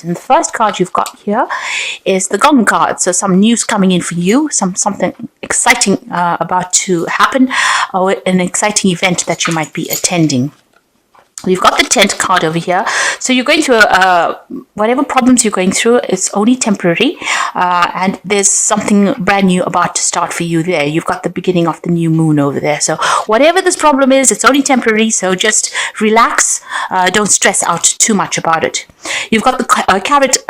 event. And the first card you've got here is the Gong card. So some news coming in for you, something exciting about to happen, or an exciting event that you might be attending. We've got the 10th card over here. So you're going through whatever problems you're going through, it's only temporary. And there's something brand new about to start for you there. You've got the beginning of the new moon over there. So whatever this problem is, it's only temporary. So just relax. Don't stress out too much about it. You've got the carrot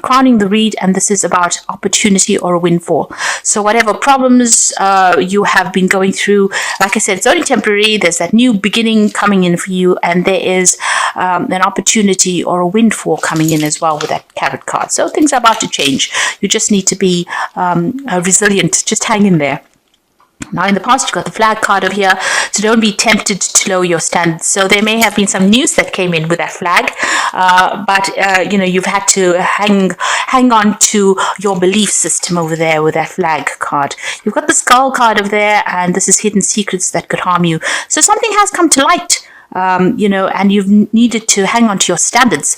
crowning the reed, and this is about opportunity or a windfall. So whatever problems you have been going through, like I said, it's only temporary. There's that new beginning coming in for you, and there is an opportunity or a windfall coming in as well with that carrot card. So things are about to change. You just need to be resilient. Just hang in there. Now, in the past, you've got the flag card over here, so don't be tempted to lower your standards. So there may have been some news that came in with that flag, but you've had to hang on to your belief system over there with that flag card. You've got the skull card over there, and this is hidden secrets that could harm you. So something has come to light. And you've needed to hang on to your standards.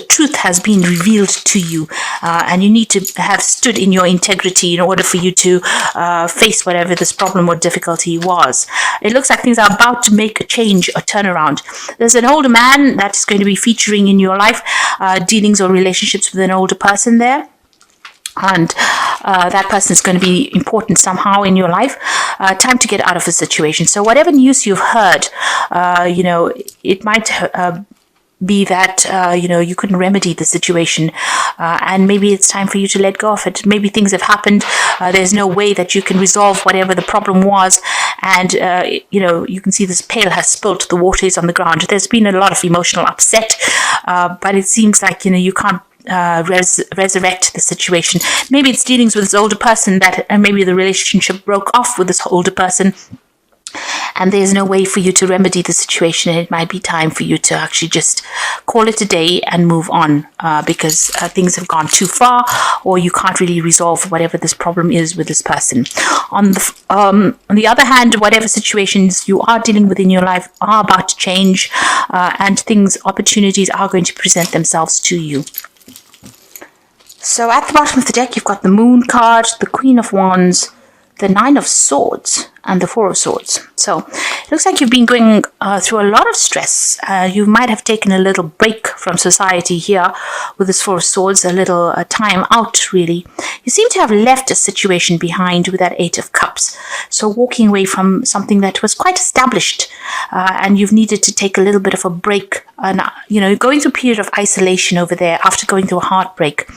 Truth has been revealed to you, and you need to have stood in your integrity in order for you to face whatever this problem or difficulty was. It looks like things are about to make a change, a turnaround. There's an older man that's going to be featuring in your life, dealings or relationships with an older person there. And that person is going to be important somehow in your life. Time to get out of a situation. So whatever news you've heard, it might be that, you couldn't remedy the situation. And maybe it's time for you to let go of it. Maybe things have happened. There's no way that you can resolve whatever the problem was. And, you can see this pail has spilt. The water is on the ground. There's been a lot of emotional upset. But it seems like, you can't resurrect the situation. Maybe it's dealings with this older person that maybe the relationship broke off with this older person, and there's no way for you to remedy the situation, and it might be time for you to actually just call it a day and move on, because things have gone too far, or you can't really resolve whatever this problem is with this person. On the other hand, whatever situations you are dealing with in your life are about to change, and opportunities are going to present themselves to you. So at the bottom of the deck, you've got the Moon card, the Queen of Wands, the Nine of Swords, and the Four of Swords. So it looks like you've been going through a lot of stress. You might have taken a little break from society here with this Four of Swords, a little time out, really. You seem to have left a situation behind with that Eight of Cups. So walking away from something that was quite established, and you've needed to take a little bit of a break. And, going through a period of isolation over there after going through a heartbreak.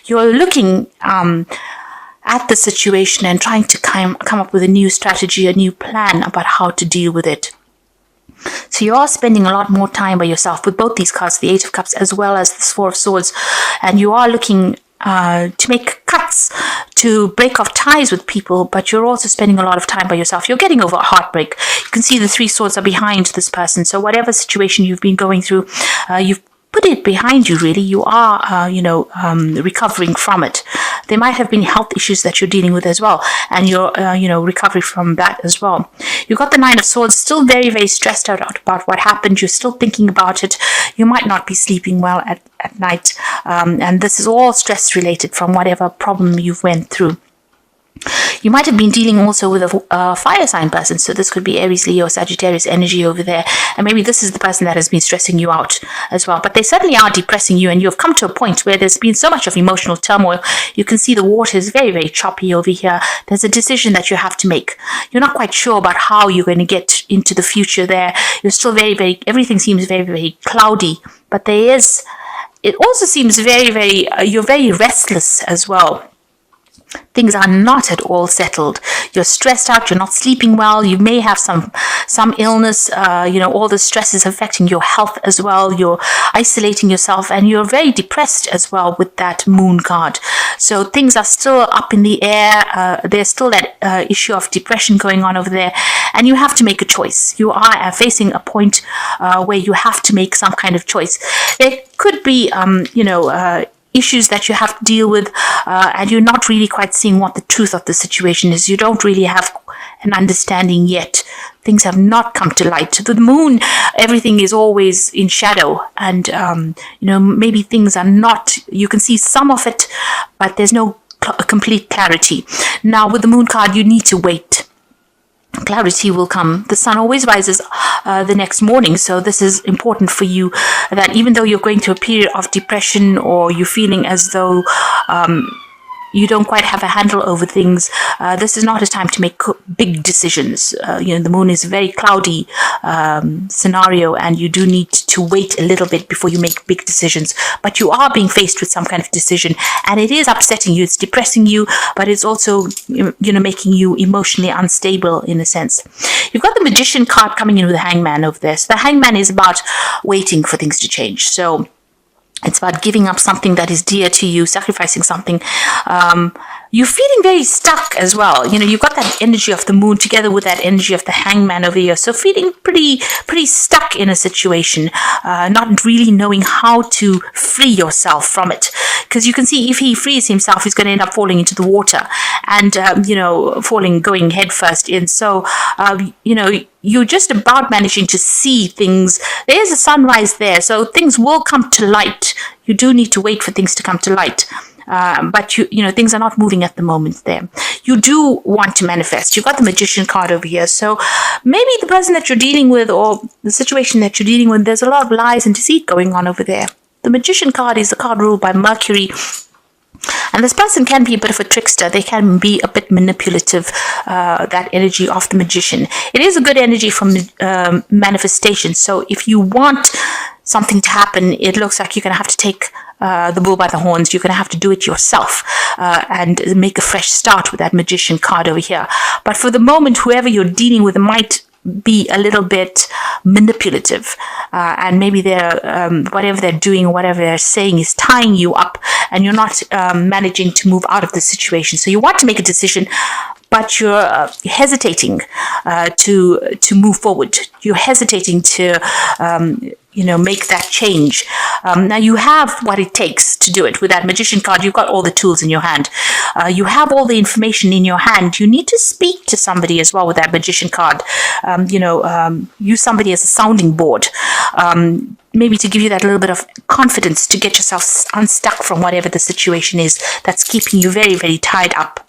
You're looking at the situation and trying to come up with a new strategy, a new plan about how to deal with it. So you are spending a lot more time by yourself with both these cards, the Eight of Cups as well as this Four of Swords, and you are looking to make cuts, to break off ties with people, but you're also spending a lot of time by yourself. You're getting over a heartbreak. You can see the Three Swords are behind this person. So whatever situation you've been going through, you've put it behind you, really. You are, recovering from it. There might have been health issues that you're dealing with as well, and you're, recovering from that as well. You've got the Nine of Swords, still very, very stressed out about what happened. You're still thinking about it. You might not be sleeping well at night, and this is all stress related from whatever problem you've went through. You might have been dealing also with a fire sign person, so this could be Aries, Leo, Sagittarius energy over there, and maybe this is the person that has been stressing you out as well. But they certainly are depressing you, and you've come to a point where there's been so much of emotional turmoil. You can see the water is very, very choppy over here. There's a decision that you have to make. You're not quite sure about how you're going to get into the future there. You're still very, very, everything seems very, very cloudy, but it also seems very, very, you're very restless as well. Things are not at all settled. You're stressed out. You're not sleeping well. You may have some illness. All the stress is affecting your health as well. You're isolating yourself, and you're very depressed as well with that Moon card. So things are still up in the air. There's still that issue of depression going on over there, and you have to make a choice. You are facing a point where you have to make some kind of choice. There could be, issues that you have to deal with, and you're not really quite seeing what the truth of the situation is. You don't really have an understanding yet. Things have not come to light. To the moon, everything is always in shadow, and maybe things are not. You can see some of it, but there's no complete clarity. Now, with the moon card, you need to wait. Clarity will come. The sun always rises the next morning, so this is important for you, that even though you're going through a period of depression, or you're feeling as though you don't quite have a handle over things, this is not a time to make big decisions. The moon is a very cloudy scenario, and you do need to wait a little bit before you make big decisions. But you are being faced with some kind of decision, and it is upsetting you, it's depressing you, but it's also making you emotionally unstable in a sense. You've got the Magician card coming in with the Hangman over there. So the Hangman is about waiting for things to change. So it's about giving up something that is dear to you, sacrificing something. You're feeling very stuck as well. You've got that energy of the moon together with that energy of the Hangman over here. So feeling pretty stuck in a situation, not really knowing how to free yourself from it. Because you can see if he frees himself, he's going to end up falling into the water and, going head first in. So, you're just about managing to see things. There's a sunrise there, so things will come to light. You do need to wait for things to come to light. But things are not moving at the moment there. You do want to manifest. You've got the Magician card over here. So maybe the person that you're dealing with, or the situation that you're dealing with, there's a lot of lies and deceit going on over there. The Magician card is the card ruled by Mercury. And this person can be a bit of a trickster. They can be a bit manipulative, that energy of the Magician. It is a good energy from manifestation. So if you want something to happen, it looks like you're going to have to take the bull by the horns. You're going to have to do it yourself and make a fresh start with that Magician card over here. But for the moment, whoever you're dealing with might be a little bit manipulative, and maybe they're whatever they're doing, whatever they're saying is tying you up, and you're not managing to move out of the situation. So you want to make a decision, but you're hesitating to move forward. You're hesitating to make that change. Now you have what it takes to do it. With that Magician card, you've got all the tools in your hand. You have all the information in your hand. You need to speak to somebody as well with that Magician card. Use somebody as a sounding board. Maybe to give you that little bit of confidence to get yourself unstuck from whatever the situation is that's keeping you very, very tied up.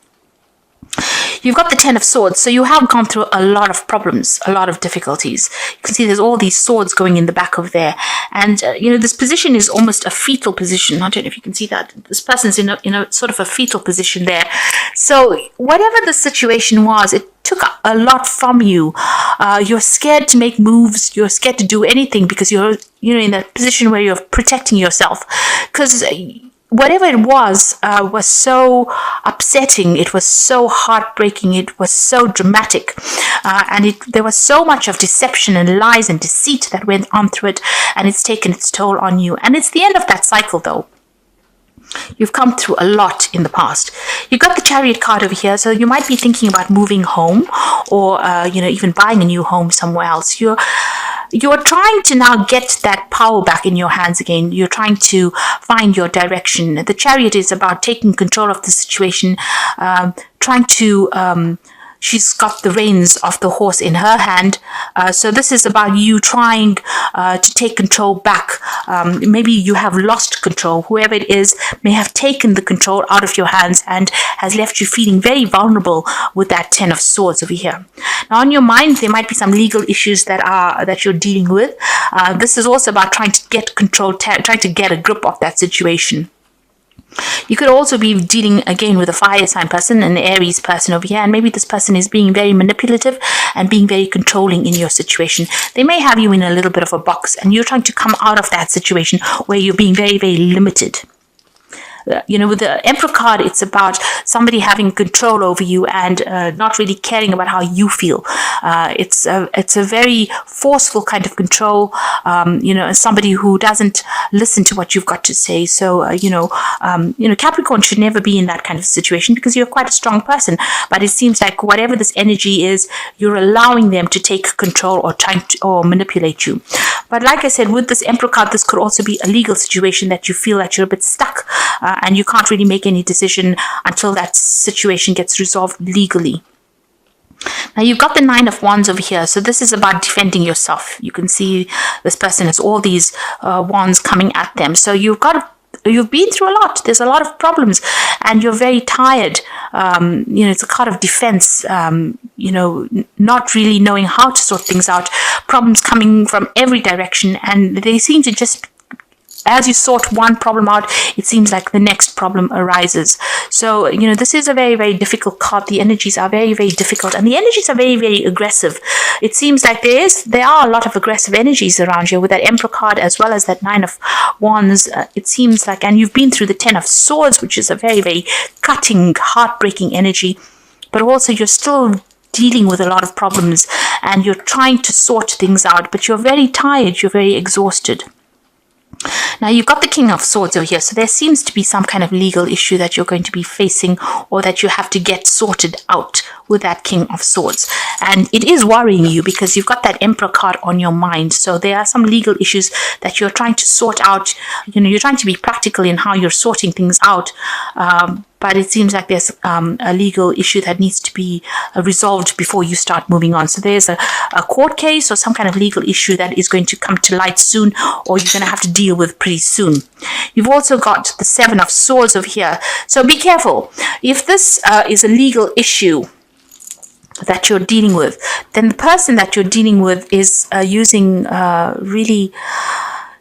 You've got the Ten of Swords, so you have gone through a lot of problems, a lot of difficulties. You can see there's all these swords going in the back of there. And, this position is almost a fetal position. I don't know if you can see that. This person's in a sort of a fetal position there. So whatever the situation was, it took a lot from you. You're scared to make moves. You're scared to do anything because you're in that position where you're protecting yourself. Because whatever it was so upsetting. It was so heartbreaking. It was so dramatic. And there was so much of deception and lies and deceit that went on through it. And it's taken its toll on you. And it's the end of that cycle, though. You've come through a lot in the past. You've got the Chariot card over here. So you might be thinking about moving home or, even buying a new home somewhere else. You're trying to now get that power back in your hands again. You're trying to find your direction. The Chariot is about taking control of the situation, trying to she's got the reins of the horse in her hand. So this is about you trying to take control back. Maybe you have lost control. Whoever it is may have taken the control out of your hands and has left you feeling very vulnerable with that Ten of Swords over here. Now, on your mind, there might be some legal issues that you're dealing with. This is also about trying to get control, trying to get a grip of that situation. You could also be dealing again with a fire sign person, an Aries person over here, and maybe this person is being very manipulative and being very controlling in your situation. They may have you in a little bit of a box and you're trying to come out of that situation where you're being very, very limited. with the Emperor card, it's about somebody having control over you and not really caring about how you feel. It's a very forceful kind of control, somebody who doesn't listen to what you've got to say. So, Capricorn should never be in that kind of situation because you're quite a strong person. But it seems like whatever this energy is, you're allowing them to take control or trying to, or manipulate you. But like I said, with this Emperor card, this could also be a legal situation that you feel that you're a bit stuck and you can't really make any decision until that situation gets resolved legally. Now you've got the Nine of Wands over here. So this is about defending yourself. You can see this person has all these wands coming at them. So you've been through a lot. There's a lot of problems and you're very tired. It's a card of defense, not really knowing how to sort things out. Problems coming from every direction and they seem to just, as you sort one problem out, it seems like the next problem arises. So, this is a very, very difficult card. The energies are very, very difficult and the energies are very, very aggressive. It seems like there are a lot of aggressive energies around you with that Emperor card as well as that Nine of Wands. It seems like, and you've been through the Ten of Swords, which is a very, very cutting, heartbreaking energy, but also you're still dealing with a lot of problems and you're trying to sort things out, but you're very tired, you're very exhausted. Now you've got the King of Swords over here, so there seems to be some kind of legal issue that you're going to be facing or that you have to get sorted out with that King of Swords. And it is worrying you because you've got that Emperor card on your mind. So there are some legal issues that you're trying to sort out. You're trying to be practical in how you're sorting things out. But it seems like there's a legal issue that needs to be resolved before you start moving on. So there's a court case or some kind of legal issue that is going to come to light soon or you're going to have to deal with pretty soon. You've also got the Seven of Swords over here. So be careful. If this is a legal issue that you're dealing with, then the person that you're dealing with is using really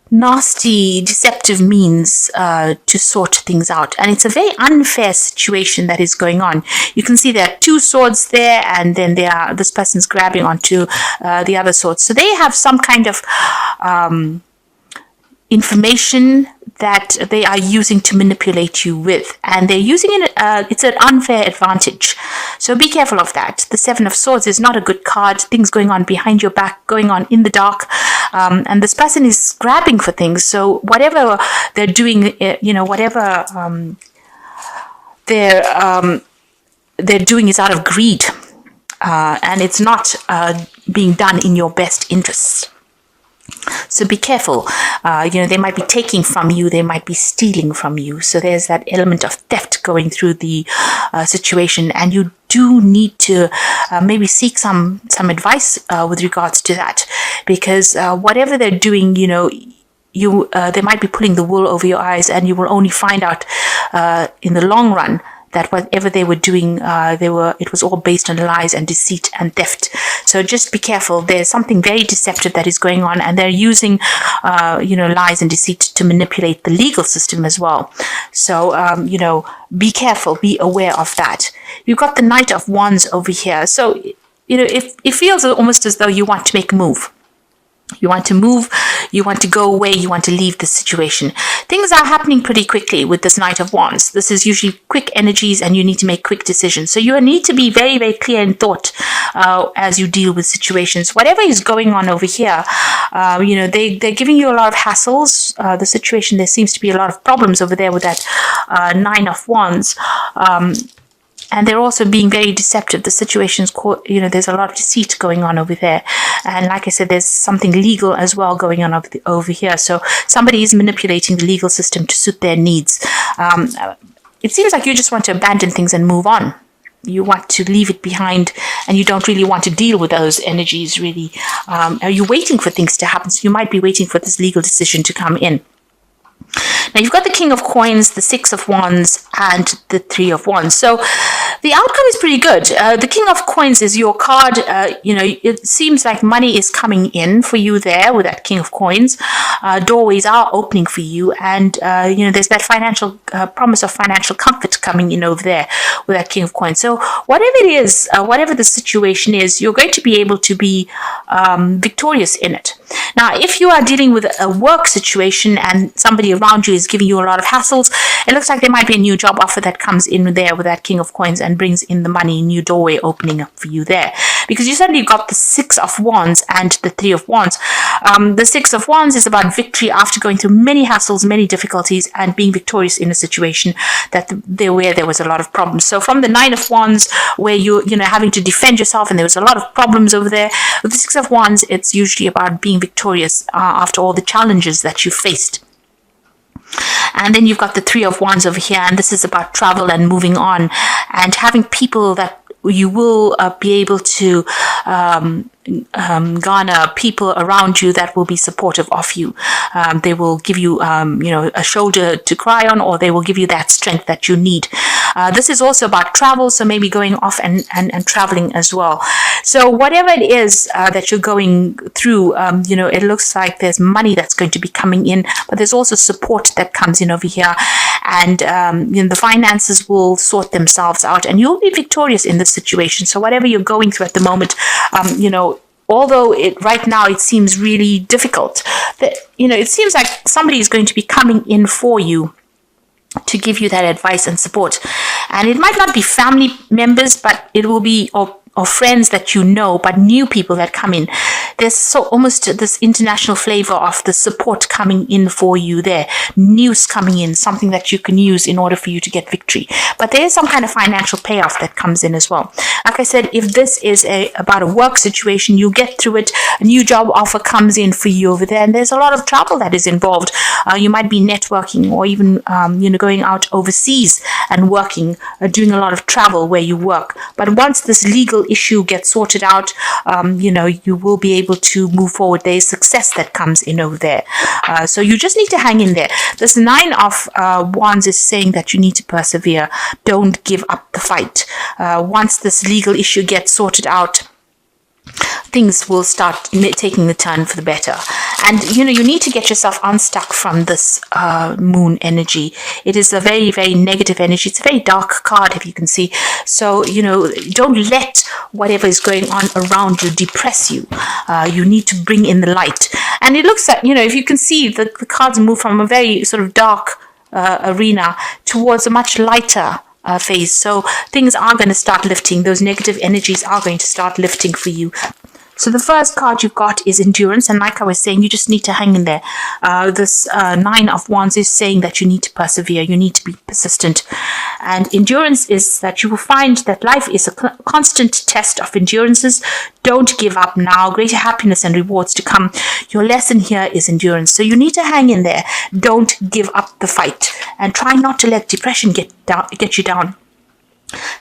nasty, deceptive means to sort things out. And it's a very unfair situation that is going on. You can see there are two swords there, and then this person's grabbing onto the other sword. So they have some kind of information that they are using to manipulate you with, and they're using it, it's an unfair advantage. So be careful of that. The Seven of Swords is not a good card. Things going on behind your back, going on in the dark, and this person is grabbing for things. So whatever they're doing, whatever they're doing is out of greed, and it's not being done in your best interests. So be careful. They might be taking from you, they might be stealing from you. So there's that element of theft going through the situation, and you do need to maybe seek some advice with regards to that, because whatever they're doing, they might be pulling the wool over your eyes, and you will only find out in the long run that whatever they were doing, it was all based on lies and deceit and theft. So just be careful. There's something very deceptive that is going on, and they're using, lies and deceit to manipulate the legal system as well. So, be careful, be aware of that. You've got the Knight of Wands over here. So, it feels almost as though you want to make a move. You want to move, you want to go away, you want to leave the situation. Things are happening pretty quickly with this Knight of Wands. This is usually quick energies and you need to make quick decisions. So you need to be very, very clear in thought as you deal with situations. Whatever is going on over here, they're giving you a lot of hassles. The situation, there seems to be a lot of problems over there with that Nine of Wands. And they're also being very deceptive. The situation's, there's a lot of deceit going on over there. And like I said, there's something legal as well going on over here. So somebody is manipulating the legal system to suit their needs. It seems like you just want to abandon things and move on. You want to leave it behind, and you don't really want to deal with those energies, really. Are you waiting for things to happen? So you might be waiting for this legal decision to come in. Now you've got the King of Coins, the Six of Wands, and the Three of Wands. So the outcome is pretty good. The King of Coins is your card. It seems like money is coming in for you there with that King of Coins. Doorways are opening for you, and there's that financial promise of financial comfort coming in over there with that King of Coins. So whatever it is, whatever the situation is, you're going to be able to be victorious in it. Now, if you are dealing with a work situation and somebody around you is giving you a lot of hassles, it looks like there might be a new job offer that comes in there with that King of Coins and brings in the money, new doorway opening up for you there. Because you suddenly got the Six of Wands and the Three of Wands. The Six of Wands is about victory after going through many hassles, many difficulties, and being victorious in a situation where there was a lot of problems. So from the Nine of Wands, where you having to defend yourself and there was a lot of problems over there, with the Six of Wands, it's usually about being victorious after all the challenges that you faced. And then you've got the Three of Wands over here, and this is about travel and moving on and having people that you will be able to garner people around you that will be supportive of you. They will give you, a shoulder to cry on, or they will give you that strength that you need. This is also about travel, so maybe going off and traveling as well. So whatever it is that you're going through, it looks like there's money that's going to be coming in, but there's also support that comes in over here. And the finances will sort themselves out, and you'll be victorious in this situation. So whatever you're going through at the moment, although right now it seems really difficult, it seems like somebody is going to be coming in for you to give you that advice and support. And it might not be family members, but it will be or friends that you know, but new people that come in. There's so almost this international flavor of the support coming in for you there. News coming in, something that you can use in order for you to get victory. But there is some kind of financial payoff that comes in as well. Like I said, if this is about a work situation, you get through it. A new job offer comes in for you over there, and there's a lot of travel that is involved. You might be networking, or even going out overseas and working, doing a lot of travel where you work. But once this legal issue gets sorted out, you will be able to move forward. There is success that comes in over there. So you just need to hang in there. This Nine of Wands is saying that you need to persevere. Don't give up the fight. Once this legal issue gets sorted out, things will start taking the turn for the better. And you need to get yourself unstuck from this moon energy. It is a very, very negative energy. It's a very dark card, if you can see. So don't let whatever is going on around you depress you. You need to bring in the light. And it looks like, if you can see, the cards move from a very sort of dark arena towards a much lighter phase. So things are going to start lifting. Those negative energies are going to start lifting for you. So the first card you've got is endurance, and like I was saying, you just need to hang in there. This Nine of Wands is saying that you need to persevere, you need to be persistent. And endurance is that you will find that life is a constant test of endurances. Don't give up now. Greater happiness and rewards to come. Your lesson here is endurance. So you need to hang in there. Don't give up the fight, and try not to let depression get you down.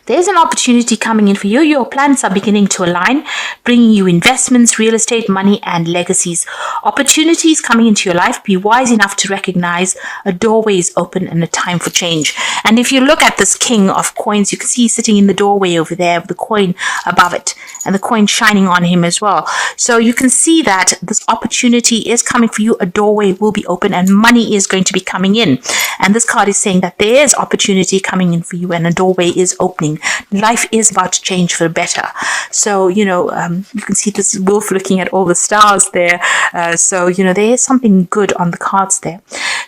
There's an opportunity coming in for you. Your plans are beginning to align, bringing you investments, real estate, money, and legacies. Opportunities coming into your life. Be wise enough to recognize a doorway is open and a time for change. And if you look at this King of Coins, you can see sitting in the doorway over there with the coin above it and the coin shining on him as well. So you can see that this opportunity is coming for you. A doorway will be open and money is going to be coming in. And this card is saying that there is opportunity coming in for you and a doorway is opening. Life is about to change for the better. So, you can see this wolf looking at all the stars there. So, there is something good on the cards there.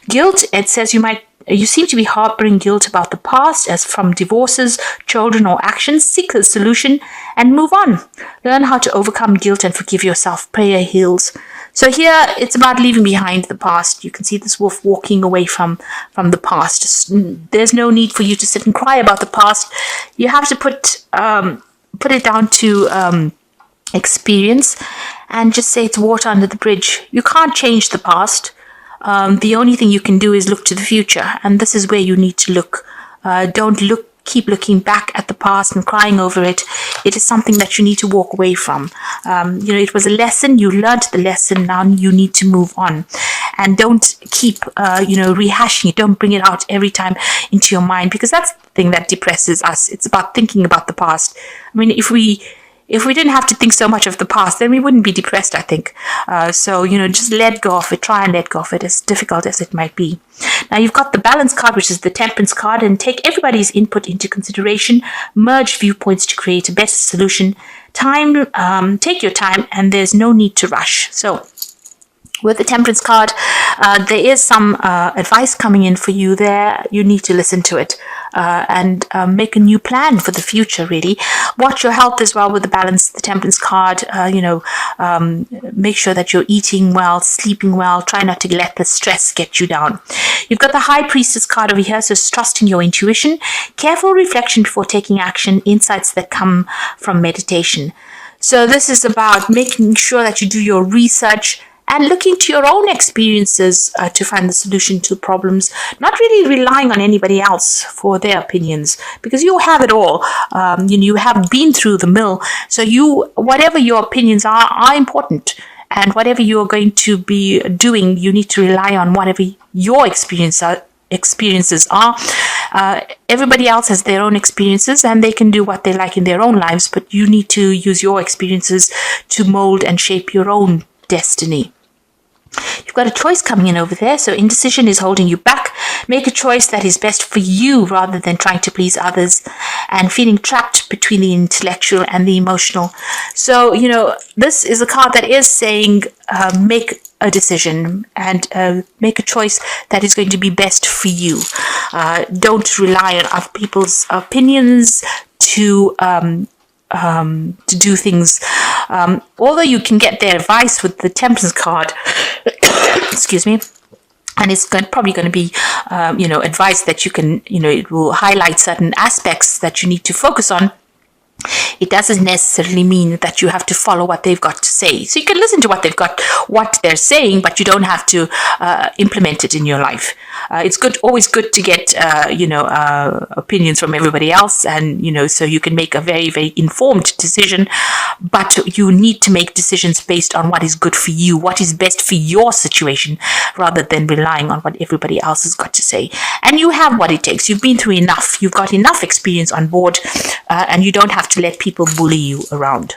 Guilt, it says you seem to be harboring guilt about the past, as from divorces, children, or actions. Seek a solution and move on. Learn how to overcome guilt and forgive yourself. Prayer heals. So here, it's about leaving behind the past. You can see this wolf walking away from the past. There's no need for you to sit and cry about the past. You have to put it down to experience and just say it's water under the bridge. You can't change the past. The only thing you can do is look to the future, and this is where you need to look. Don't keep looking back at the past and crying over it. It is something that you need to walk away from. It was a lesson. You learned the lesson. Now you need to move on, and don't keep rehashing it. Don't bring it out every time into your mind, because that's the thing that depresses us. It's about thinking about the past. I mean, if we didn't have to think so much of the past, then we wouldn't be depressed, I think. So just let go of it. Try and let go of it, as difficult as it might be. Now, you've got the Balance card, which is the Temperance card, and take everybody's input into consideration. Merge viewpoints to create a better solution. Take your time, and there's no need to rush. So With the Temperance card, there is some advice coming in for you there. You need to listen to it and make a new plan for the future, really. Watch your health as well with the Balance, the Temperance card. Make sure that you're eating well, sleeping well. Try not to let the stress get you down. You've got the High Priestess card over here, so it's trusting your intuition. Careful reflection before taking action. Insights that come from meditation. So this is about making sure that you do your research and looking to your own experiences to find the solution to problems, not really relying on anybody else for their opinions, because you have it all. You have been through the mill, so whatever your opinions are important. And whatever you're going to be doing, you need to rely on whatever your experiences are. Everybody else has their own experiences and they can do what they like in their own lives, but you need to use your experiences to mold and shape your own destiny. You've got a choice coming in over there, so indecision is holding you back. Make a choice that is best for you rather than trying to please others, and feeling trapped between the intellectual and the emotional. So, this is a card that is saying make a decision and make a choice that is going to be best for you. Don't rely on other people's opinions to do things. Although you can get their advice with the Temperance card, excuse me, and it's probably going to be, advice that you can, it will highlight certain aspects that you need to focus on. It doesn't necessarily mean that you have to follow what they've got to say. So you can listen to what they're saying, but you don't have to implement it in your life. It's always good to get, opinions from everybody else, and so you can make a very, very informed decision. But you need to make decisions based on what is good for you, what is best for your situation, rather than relying on what everybody else has got to say. And you have what it takes. You've been through enough. You've got enough experience on board, and you don't have to let people bully you around.